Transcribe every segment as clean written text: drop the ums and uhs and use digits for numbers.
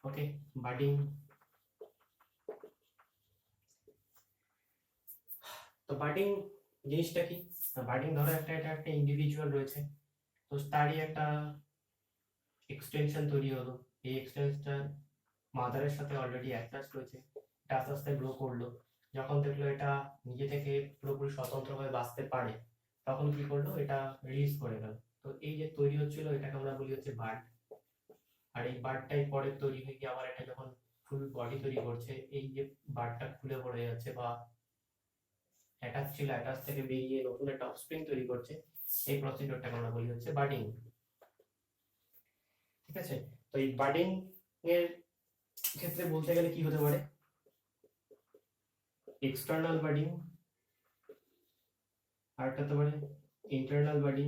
ওকে, budding. তো budding জিনিসটা কি? বাডিং ধরো এটা একটা ইন্ডিভিজুয়াল রয়েছে, তো তারই একটা এক্সটেনশন তৈরি হলো। এই এক্সটেনশন মাদারের সাথে অলরেডি অ্যাটাচ রয়েছে, এটা আস্তে আস্তে গ্রো করলো। যখন দেখলো এটা নিজে থেকে পুরোপুরি স্বতন্ত্রভাবে বাঁচতে পারে, তখন কি করলো, এটা রিলিজ করে গেল। তো এই যে তৈরি হচ্ছিল, এটাকে আমরা বলি হচ্ছে বার্ড। আর এই বার্ডটাই পরে তৈরি হয়ে গিয়ে আবার এটা যখন ফুল বডি তৈরি করছে, এই যে বার্ডটা খুলে পড়ে যাচ্ছে বা অ্যাটাচ ছিল, অ্যাটাচ থেকে বেরিয়ে নতুন একটা অফস্প্রিং তৈরি করছে, এই প্রসিডিউরটাকে আমরা বলি হচ্ছে বার্ডিং। ঠিক আছে, তো এই বার্ডিং এর ক্ষেত্রে বলতে গেলে কি হতে পারে, এক্সটার্নাল বার্ডিং, আর একটা হতে পারে ইন্টারনাল বার্ডিং।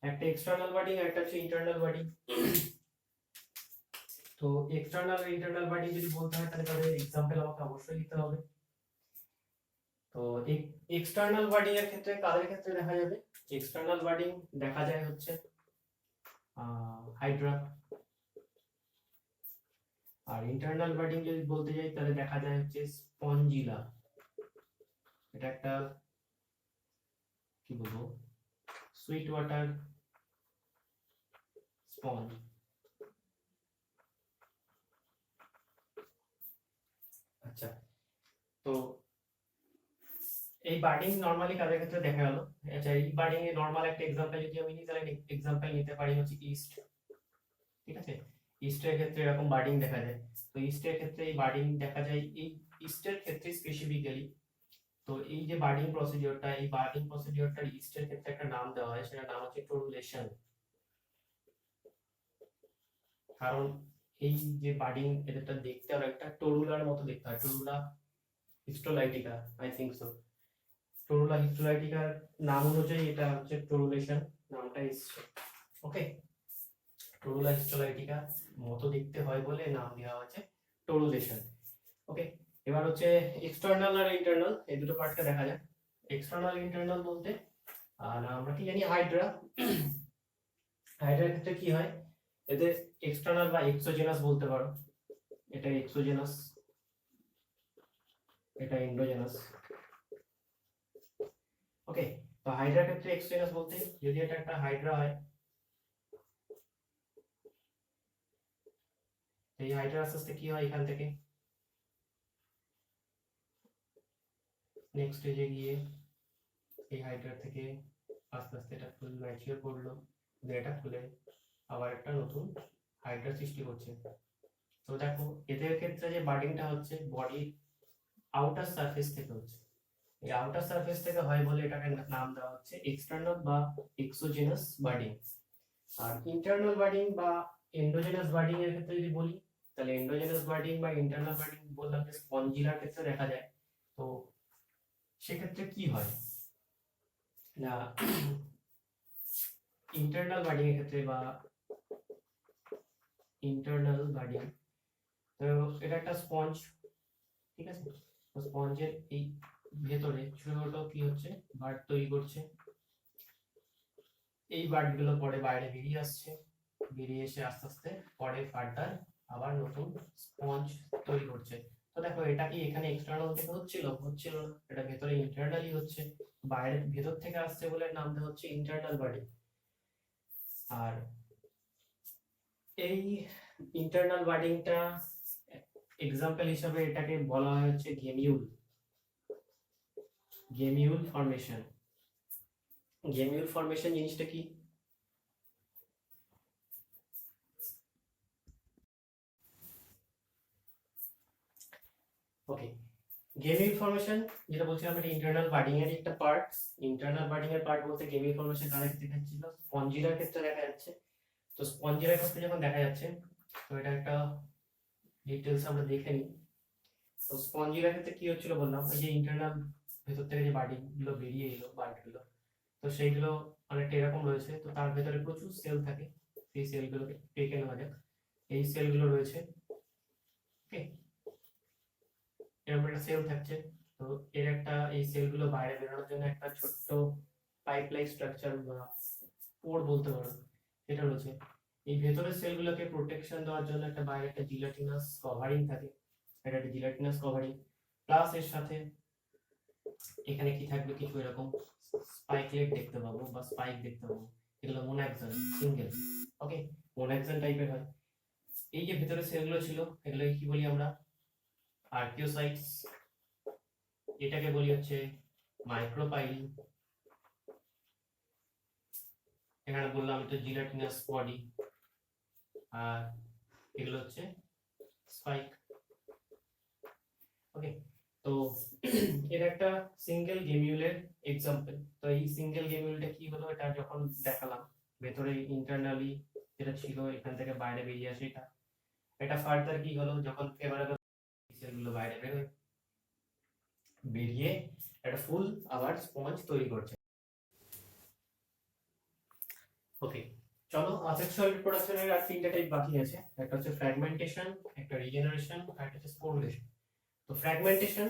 একটা এক্সটার্নাল বার্ডিং আর একটা হচ্ছে ইন্টারনাল বার্ডিং। তো এক্সটার্নাল আর ইন্টারনাল বার্ডিং যদি বলতে হয়, তাহলে তাদের এক্সাম্পল আমাকে অবশ্যই দিতে হবে। তো এক্সটার্নাল বার্ডিং এর ক্ষেত্রে কাদের ক্ষেত্রে দেখা যাবে? এক্সটার্নাল বার্ডিং দেখা যায় হচ্ছে হাইড্রা। আর ইন্টারনাল বার্ডিং যদি বলতে যাই, তাহলে দেখা যায় হচ্ছে স্পঞ্জিলা। এটা একটা কি বলবো, সুইট ওয়াটার স্পঞ্জ। আচ্ছা, তো এই বার্ডিং নরমালি কাদের ক্ষেত্রে দেখা গেল? আচ্ছা, এই বার্ডিং এর নরমাল একটা এক্সাম্পল যদি আমি নিই, তাহলে এক্সাম্পল নিতে পারি হচ্ছে ইস্ট। ঠিক আছে, ইস্টের ক্ষেত্রে এরকম বার্ডিং দেখা যায়। তো ইস্টের ক্ষেত্রে এই বার্ডিং দেখা যায়, এই ইস্টের ক্ষেত্রে স্পেসিফিক্যালি। তো এই যে বার্ডিং প্রসিডিওরটা, এই বার্ডিং প্রসিডিওরটার ইস্টের ক্ষেত্রে একটা নাম দেওয়া হয়, সেটার নাম হচ্ছে টোরুলেশন। কারণ এই যে বার্ডিং, এটা দেখতে আর একটা টরুলার মতো দেখতে হয়, টরুলা হিস্টোলাইটিকা, আই থিংক সো। টরুলা হিস্টোলাইটিকার নাম অনুযায়ী এটা হচ্ছে টোরুলেশন নামটা এসছে। ওকে, টরুলা হিস্টোলাইটিকা মতো দেখতে হয় বলে নাম দেওয়া হয়েছে টোরুলেশন। ওকে, এবার হচ্ছে এক্সটার্নাল আর ইন্টারনাল, এই দুটো পার্টকে দেখা যায়। এক্সটার্নাল ইন্টারনাল বলতে আর আমরা কি জানি, হাইড্রা। হাইড্রার ক্ষেত্রে কি হয়, এদের এক্সটার্নাল বা এক্সোজেনাস বলতে পারো। এটা এক্সোজেনাস, এটা এন্ডোজেনাস। ওকে, তো হাইড্রার ক্ষেত্রে এক্সোজেনাস বলতে, যদি এটা একটা হাইড্রা হয়, এই হাইড্রা আস্তে আস্তে কি হয়, এখান থেকে নেক্সট স্টেজে গিয়ে এই হাইড্রা থেকে আস্তে আস্তে এটা ফুল ম্যাচিওর করলো, এটা খুলে আবার একটা নতুন হাইড্রা সৃষ্টি করছে। তো দেখো, এদের ক্ষেত্রে যে বার্ডিংটা হচ্ছে বডি আউটার সারফেস থেকে হচ্ছে, এই আউটার সারফেস থেকে হয় বলে এটাকে নাম দেওয়া হচ্ছে এক্সটার্নাল বা এক্সোজেনাস বার্ডিং। আর ইন্টারনাল বার্ডিং বা এন্ডোজেনাস বার্ডিং এর ক্ষেত্রে যদি বলি, তাহলে এন্ডোজেনাস বার্ডিং বা ইন্টারনাল বার্ডিং বললাম যে স্পঞ্জিলার ক্ষেত্রে দেখা যায়। তো সেক্ষেত্রে কি হয় না, ইন্টারনাল বার্ডিং এর ক্ষেত্রে বা ইন্টারনাল বার্ডিং, তো এটা একটা স্পঞ্জ। ঠিক আছে, তো স্পঞ্জের এই ভেতরে ছোট ছোট কি হচ্ছে, বার্ড তৈরি করছে। এই বার্ডগুলো পরে বাইরে বেরিয়ে আসছে, বেরিয়ে এসে আস্তে আস্তে পরে ফার্দার আবার নতুন স্পঞ্জ তৈরি করছে। তো দেখো, এটা কি এখানে এক্সটার্নাল থেকে হচ্ছিল না, এটা ভেতরে ইন্টারনালি হচ্ছে, বাইরে ভেতর থেকে আসছে বলে নাম দেওয়া হচ্ছে ইন্টারনাল বার্ডিং। আর এই ইন্টারনাল বার্ডিংটা এক্সাম্পল হিসাবে এটাকে বলা হয় হচ্ছে গেমিউল, গেমিউল ফর্মেশন। গেমিউল ফর্মেশন জিনিসটা কি? ওকে, গেমিউল ফর্মেশন যেটা বলছিলাম, এটা ইন্টারনাল বার্ডিং এর একটা পার্ট। ইন্টারনাল বার্ডিং এর পার্ট বলতে গেমিউল ফর্মেশন কাদের ক্ষেত্রে দেখাচ্ছিল, স্পঞ্জিলার ক্ষেত্রে দেখা যাচ্ছে। তো স্পঞ্জিলার ক্ষেত্রে যখন দেখা যাচ্ছে, তো এটা একটা ডিটেলস আমরা দেখে নিই। তো স্পঞ্জিলার ক্ষেত্রে কি হচ্ছিল বললাম, এই যে ইন্টারনাল ভেতর থেকে যে বার্ডিং গুলো বেরিয়ে এলো, বার্ডগুলো, তো সেইগুলো অনেকটা এরকম রয়েছে। তো তার ভেতরে প্রচুর সেল থাকে, সেই সেলগুলোকে টেকে নেওয়া যাক। এই সেলগুলো রয়েছে, ওকে, এরকম একটা সেল থাকছে। তো এর একটা, এই সেলগুলো বাইরে বেরোনোর জন্য একটা ছোট্ট পাইপ লাইক স্ট্রাকচার বা পোর বলতে পারো, এটা রয়েছে। এই ভেতরের সেলগুলোকে প্রোটেকশন দেওয়ার জন্য একটা বাইরে একটা জিলাটিনাস কভারিং থাকে, এটা একটা জিলাটিনাস কভারিং, প্লাস এর সাথে এখানে কি থাকবে, কিছু এরকম স্পাইকলেট দেখতে পাবো বা স্পাইক দেখতে পাবো, এগুলো মোনাক্সন সিঙ্গেল, ওকে, মোনাক্সন টাইপের হয়। এই যে ভেতরে সেলগুলো ছিল এগুলোকে কি বলি আমরা, আর্কিওসাইটস, এটাকে বলি হচ্ছে মাইক্রোপাইল, এখানে বললাম এটা জিলাটিনাস বডি, আর এগুলো হচ্ছে স্পাইক, ওকে। তো এর একটা সিঙ্গেল গেমিউলের এক্সাম্পল। তো এই সিঙ্গেল গেমিউলটা কি হলো, এটা যখন দেখালাম ভেতরে ইন্টারনালি যেটা ছিল এখান থেকে বাইরে বেরিয়ে আসে, এটা ফার্দার কি হলো, যখন ফেভারেবল সেলগুলো বাইরে বেরোয়, বেরিয়ে একটা ফুল আবার স্পঞ্জ তৈরি করছে, ওকে। চলো, আসেক্সুয়াল রিপ্রোডাকশনের আর তিনটা টাইপ বাকি আছে, একটা হচ্ছে ফ্র্যাগমেন্টেশন, একটা রিজেনারেশন, আর একটা হচ্ছে স্পোরুলেশন। তো ফ্র্যাগমেন্টেশন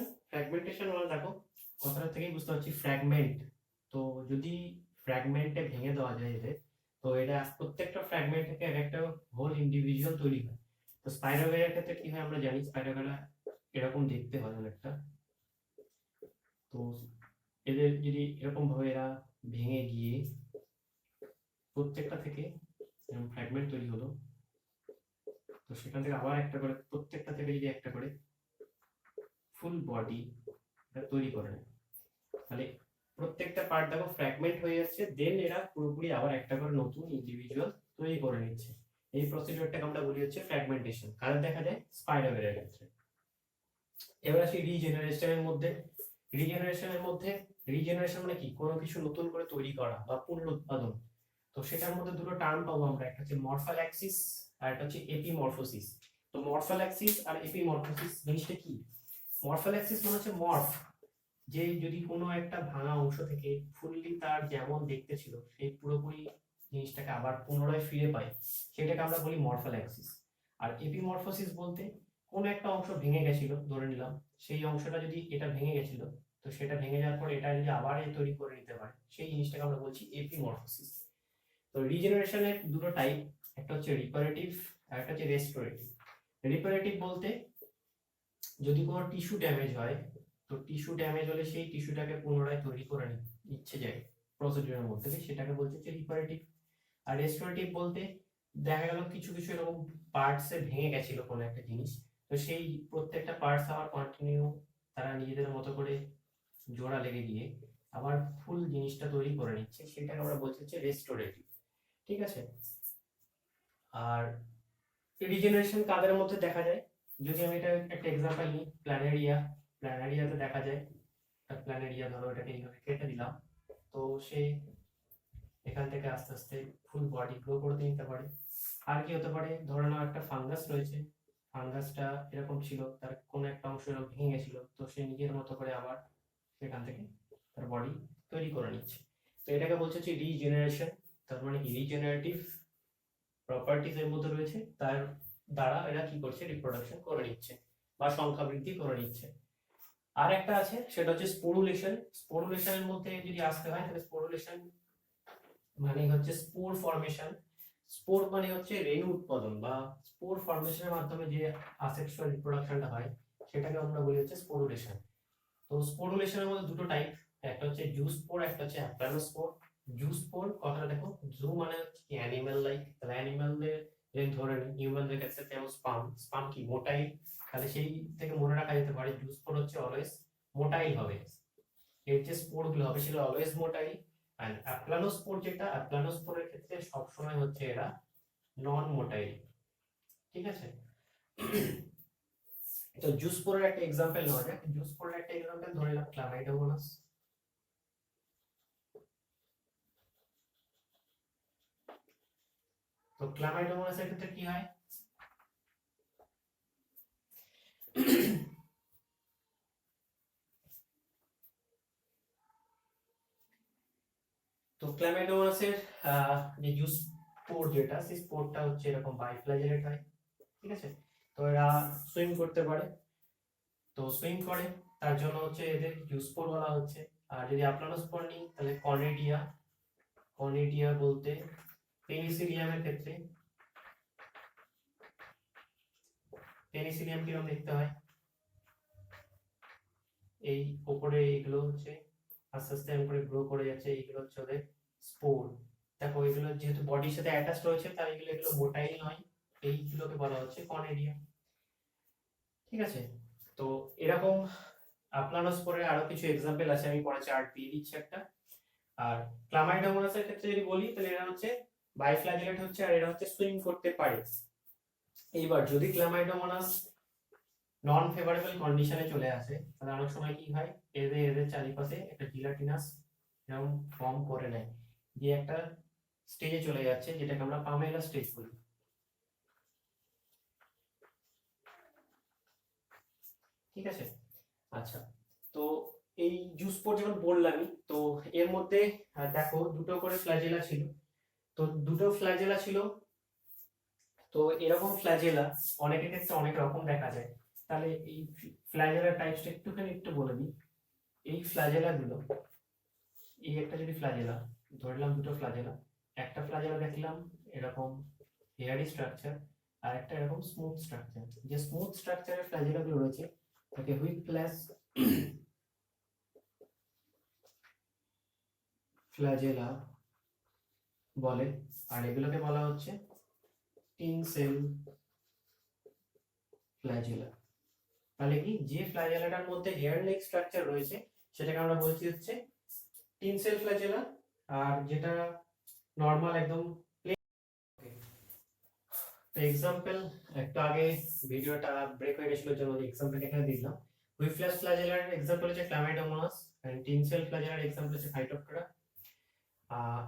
মানে দেখো কথাটা থেকেই বুঝতে পারছি ফ্র্যাগমেন্ট, তো যদি ফ্র্যাগমেন্টে ভেঙে দেওয়া যায় এদের, তো এটা প্রত্যেকটা ফ্র্যাগমেন্ট থেকে একটা হোল ইন্ডিভিজুয়াল তৈরি হয়। তো স্পাইরোগাইরার ক্ষেত্রে কি হয় আমরা জানি, স্পাইরোগাইরা এরকম দেখতে হয় অনেকটা। তো এদের যদি এরকম ভাবে এরা ভেঙে গিয়ে প্রত্যেকটা থেকে ফ্র্যাগমেন্ট তৈরি হলো, তো সেখান থেকে আবার একটা করে প্রত্যেকটা থেকে যদি একটা করে ফুল বডি তৈরি করে নেয়, তাহলে প্রত্যেকটা পার্ট দেখো ফ্র্যাগমেন্ট হয়ে যাচ্ছে, দেন এরা পুরোপুরি আবার একটা করে নতুন ইন্ডিভিজুয়াল তৈরি করে নিচ্ছে। এই প্রসিডিউরটাকে আমরা বলি হচ্ছে ফ্র্যাগমেন্টেশন, কারণ দেখা যায় স্পাইডারের ক্ষেত্রে। এবার আসি রিজেনারেশনের মধ্যে। রিজেনারেশন মানে কি, কোনো কিছু নতুন করে তৈরি করা বা পুনরুৎপাদন। তো সেটার মধ্যে দুটো টার্ম পাবো আমরা, একটা হচ্ছে মরফাল্যাক্সিস আর একটা হচ্ছে এপিমরফোসিস। তো মরফাল্যাক্সিস আর এপিমরফোসিস জিনিসটা কি? মরফাল্যাক্সিস মানে হচ্ছে মর্ফ, যে যদি কোনো একটা ভাঙা অংশ থেকে ফুললি তার যেমন দেখতে ছিল সেই পুরোপুরি জিনিসটাকে আবার পুনরায় ফিরে পায়, সেটাকে আমরা বলি মরফাল্যাক্সিস। আর এপিমরফোসিস বলতে কোনো একটা অংশ ভেঙে গেছিল ধরে নিলাম, সেই অংশটা যদি এটা ভেঙে গেছিল, তো সেটা ভেঙে যাওয়ার পর এটা যদি আবার তৈরি করে নিতে পারে, সেই জিনিসটাকে আমরা বলছি এপিমরফোসিস। তো রিজেনারেশনের দুটো টাইপ, একটা হচ্ছে রিপারেটিভ আর একটা হচ্ছে রেস্টোরেটিভ। রিপারেটিভ বলতে যদি কোনো টিস্যু ড্যামেজ হয়, তো টিস্যু ড্যামেজ হলে সেই টিস্যুটাকে পুনরায় তৈরি করে নিচ্ছে যায় প্রসিডিউরের মধ্যে, সেটাকে বলছে যে রিপারেটিভ। আর রেস্টোরেটিভ বলতে দেখা গেল কিছু কিছু এরকম পার্টসে ভেঙে গেছিল কোনো একটা জিনিস, তো সেই প্রত্যেকটা পার্টস আবার কন্টিনিউ তারা নিজেদের মতো করে জোড়া লেগে গিয়ে আবার ফুল জিনিসটা তৈরি করে নিচ্ছে, সেটাকে আমরা বলছি হচ্ছে রেস্টোরেটিভ, ঠিক আছে। আর রিজেনারেশন কাদের মধ্যে দেখা যায়, যদি আমি এটা একটা এক্সাম্পল নিই, প্ল্যানারিয়াতে দেখা যায়। প্ল্যানারিয়া ধরো এটাকে এইভাবে কেটে দিলাম, তো সে এখান থেকে আস্তে আস্তে ফুল বডি গ্রো করতে নিতে পারে। আর কি হতে পারে, ধরে নাও একটা ফাঙ্গাস রয়েছে, ফাঙ্গাসটা এরকম ছিল, তার কোন একটা অংশ এরকম ভেঙে গেছিল, তো সে নিজের মতো করে আবার সেখান থেকে তার বডি তৈরি করে নিচ্ছে। তো এটাকে বলছে হচ্ছে রিজেনারেশন। তার মানে কি, রিজেনারেটিভ প্রপার্টিজ এর মধ্যে রয়েছে, তার দ্বারা এরা কি করছে, রিপ্রোডাকশন করে নিচ্ছে বা সংখ্যা বৃদ্ধি করে নিচ্ছে। আর একটা আছে, সেটা হচ্ছে স্পোরুলেশন। স্পোরুলেশনের মধ্যে যদি আসতে হয়, তাহলে স্পোরুলেশন মানে হচ্ছে স্পোর ফর্মেশন। স্পোর মানে হচ্ছে রেণু উৎপাদন, বা স্পোর ফর্মেশনের মাধ্যমে যে আসেক্সুয়াল রিপ্রোডাকশনটা হয়, সেটাকে আমরা বলি হচ্ছে স্পোরুলেশন। তো স্পোরুলেশনের মধ্যে দুটো টাইপ, একটা হচ্ছে জুস্পোর, একটা হচ্ছে অ্যাপ্লানোস্পোর। জুস্পোর কথাটা দেখো, জু মানে হচ্ছে কি অ্যানিমাল লাইক, তাহলে অ্যানিমালদের যে ধরে নিই হিউম্যানদের ক্ষেত্রে যেমন স্পাম, স্পাম কি মোটাইল, তাহলে সেই থেকে মনে রাখা যেতে পারে জুস্পোর হচ্ছে অলওয়েজ মোটাইল হবে, এর যে স্পোর গুলো হবে সেগুলো অলওয়েজ মোটাইল। আর অ্যাপ্লানোস্পোর যেটা, অ্যাপ্লানোস্পোরের ক্ষেত্রে সবসময় হচ্ছে এরা নন মোটাইল, ঠিক আছে। তো জুস্পোরের একটা এক্সাম্পল নেওয়া যাক, জুস্পোরের একটা এক্সাম্পল ধরে নিলাম ক্লামাইডোমোনাস। তো ক্লামাইডোমোনাসের ক্ষেত্রে কি হয়, তো ক্লামাইডোমোনাসের যে জুস স্পোর যেটা, সেই স্পোরটা হচ্ছে এরকম বাইফ্ল্যাজেলেট হয়, ঠিক আছে। তো এরা সুইম করতে পারে, তো সুইম করে তার জন্য হচ্ছে এদের জুস্পোর বলা হচ্ছে। আর যদি অ্যাপ্লানোস্পোর নিই, তাহলে কর্নেডিয়া। কর্নেডিয়া বলতে পেনিসিলিয়ামের ক্ষেত্রে পেনিসিলিয়াম কিরকম দেখতে হয়, এই উপরে এগুলো হচ্ছে আস্তে আস্তে এমন করে গ্রো করে যাচ্ছে, এইগুলো হচ্ছে ওদের স্পোর। দেখো এগুলো যেহেতু বডির সাথে অ্যাটাচ রয়েছে তাই এগুলো মোটাইল নয়, এইগুলোকে বলা হচ্ছে কনেরিয়া। ঠিক আছে, তো এরকম আপনানোস্পোরের আরো কিছু এক্সাম্পল আছে, আমি পরে চার্ট দিয়ে দিচ্ছি একটা। আর ক্লামাইডোমোনাসের ক্ষেত্রে যদি বলি তাহলে এরা হচ্ছে বাইফ্ল্যাজেলেট হচ্ছে, আর এরা হচ্ছে সুইম করতে পারে। এইবার যদি ক্লামাইডোমোনাস নন ফেভারেবল কন্ডিশনে চলে আসে তাহলে অনেক সময় কি হয়, এদের চারিপাশে একটা জিলাটিনাস এরকম ফর্ম করে নেয়, দিয়ে একটা স্টেজে চলে যাচ্ছে যেটাকে আমরা পামেলা স্টেজ বলি। ঠিক আছে, আচ্ছা, তো এই জুস্পোর যেমন বললামই, তো এর মধ্যে দেখো দুটো করে ফ্ল্যাজেলা ছিল, তো দুটো ফ্ল্যাজেলা ছিল, তো এরকম ফ্ল্যাজেলা অনেকের ক্ষেত্রে অনেক রকম দেখা যায়। তাহলে এই ফ্ল্যাজেলা টাইপসটা একটু বলে দিই। এই ফ্ল্যাজেলা গুলো, এই একটা যদি ফ্ল্যাজেলা ধরলাম, দুটো ফ্ল্যাজেলা, একটা ফ্ল্যাজেলা দেখলাম এরকম হেয়ারি স্ট্রাকচার, আর একটা এরকম স্মুথ স্ট্রাকচার। যে স্মুথ স্ট্রাকচারের ফ্ল্যাজেলা গুলো রয়েছে তাকে হুইপ্লাস ফ্ল্যাজেলা বলে, আর এগুলোকে বলা হচ্ছে টিনসেল ফ্ল্যাজেলা। তাহলে কি, যে ফ্ল্যাজেলাটার মধ্যে হেয়ার লাইক স্ট্রাকচার রয়েছে সেটাকে আমরা বলছি হচ্ছে টিনসেল ফ্ল্যাজেলা, আর যেটা নরমাল একদম এক্সাম্পল, একটু আগে ভিডিওটা ব্রেক হয়ে গেছিল জন্য এক্সাম্পল এখানে দিলাম। হুইপ্লাস ফ্ল্যাজেলার এক্সাম্পল হচ্ছে Chlamydomonas, and tinsel flagellar example হচ্ছে ফাইটোপটেরা।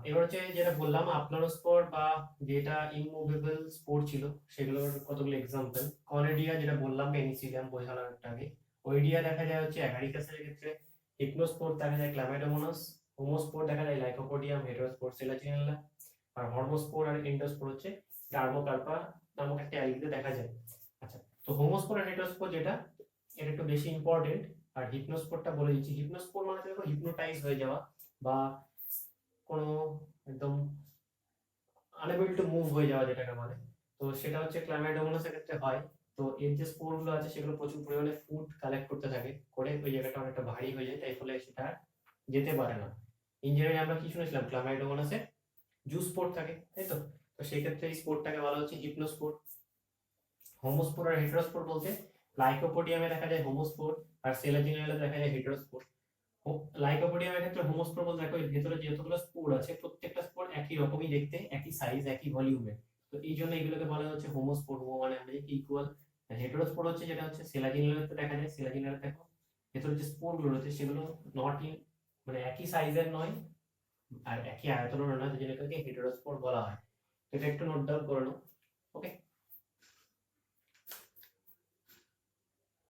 এবার হচ্ছে যেটা বললাম আপনানোস্পোর বা যেটা ইমুভেবল স্পোর ছিল সেগুলোর কতগুলো এক্সাম্পল। কনেডিয়া যেটা বললাম পেনিসিলিয়াম বোঝালাম একটা আগে, ওইডিয়া দেখা যায় হচ্ছে অ্যাগারিকাসের ক্ষেত্রে, হিপনোস্পোর দেখা যায় ক্লামাইডোমোনাস, হোমোস্পোর দেখা যায় লাইকোপোডিয়াম, হেটেরোস্পোর সেলাচিনেলা, আর হর্মোস্পোর আর এন্ডোস্পোর হচ্ছে টার্মোকার্পা নামক একটা অ্যালগিতে দেখা যায়। আচ্ছা, তো হোমোস্পোর আর হেটেরোস্পোর যেটা, এটা একটু বেশি ইম্পর্টেন্ট। আর হিপনোস্পোরটা বলে দিচ্ছি, হিপনোস্পোর মানে দেখো হিপনোটাইজ হয়ে যাওয়া বা কোনো একদম আনএবল টু মুভ হয়ে যাওয়া যেটাকে বলে, তো সেটা হচ্ছে ক্লামাইডোমোনাসের ক্ষেত্রে হয়। তো এর যে স্পোর গুলো আছে সেগুলো প্রচুর পরিমাণে ফুড কালেক্ট করতে থাকে, করে ওই জায়গাটা অনেকটা ভারী হয়ে যায়, তাই ফলে সেটা যেতে পারে না। ইঞ্জিনিয়ারিং আমরা কি শুনেছিলাম, ক্লামাইডোমোনাসে জুস স্পোর থাকে, তাই তো, তো সেই ক্ষেত্রে এই স্পোরটাকে বলা হচ্ছে হিপনোস্পোর। হোমোস্পোর আর হেটেরোস্পোর বলতে লাইকোপোডিয়ামে দেখা যায় হোমোস্পোর, আর সেলাজিনেলা দেখা যায় হেটেরোস্পোর। লাইকোপোডিয়ামের ক্ষেত্রে হোমোস্পোর বলতে দেখো এর ভেতরে যতগুলো স্পোর আছে প্রত্যেকটা স্পোর একই রকমই দেখতে, একই সাইজ, একই ভলিউমের, তো এই জন্য এগুলোকে বলা হচ্ছে হোমোস্পোর। হোমো মানে আমরা যে ইকুয়াল, হেটেরোস্পোর হচ্ছে যেটা হচ্ছে সেলাজিনেলাতে দেখা যায়, সেলাজিনেলা দেখো ভেতরে যে স্পোর গুলো রয়েছে সেগুলো নট ইন মানে একই সাইজের নয় আর একই আয়তনের নয়, যেটাকে হেটেরোস্পোর বলা হয়। এটা একটু নোট ডাউন করে নাও, ওকে।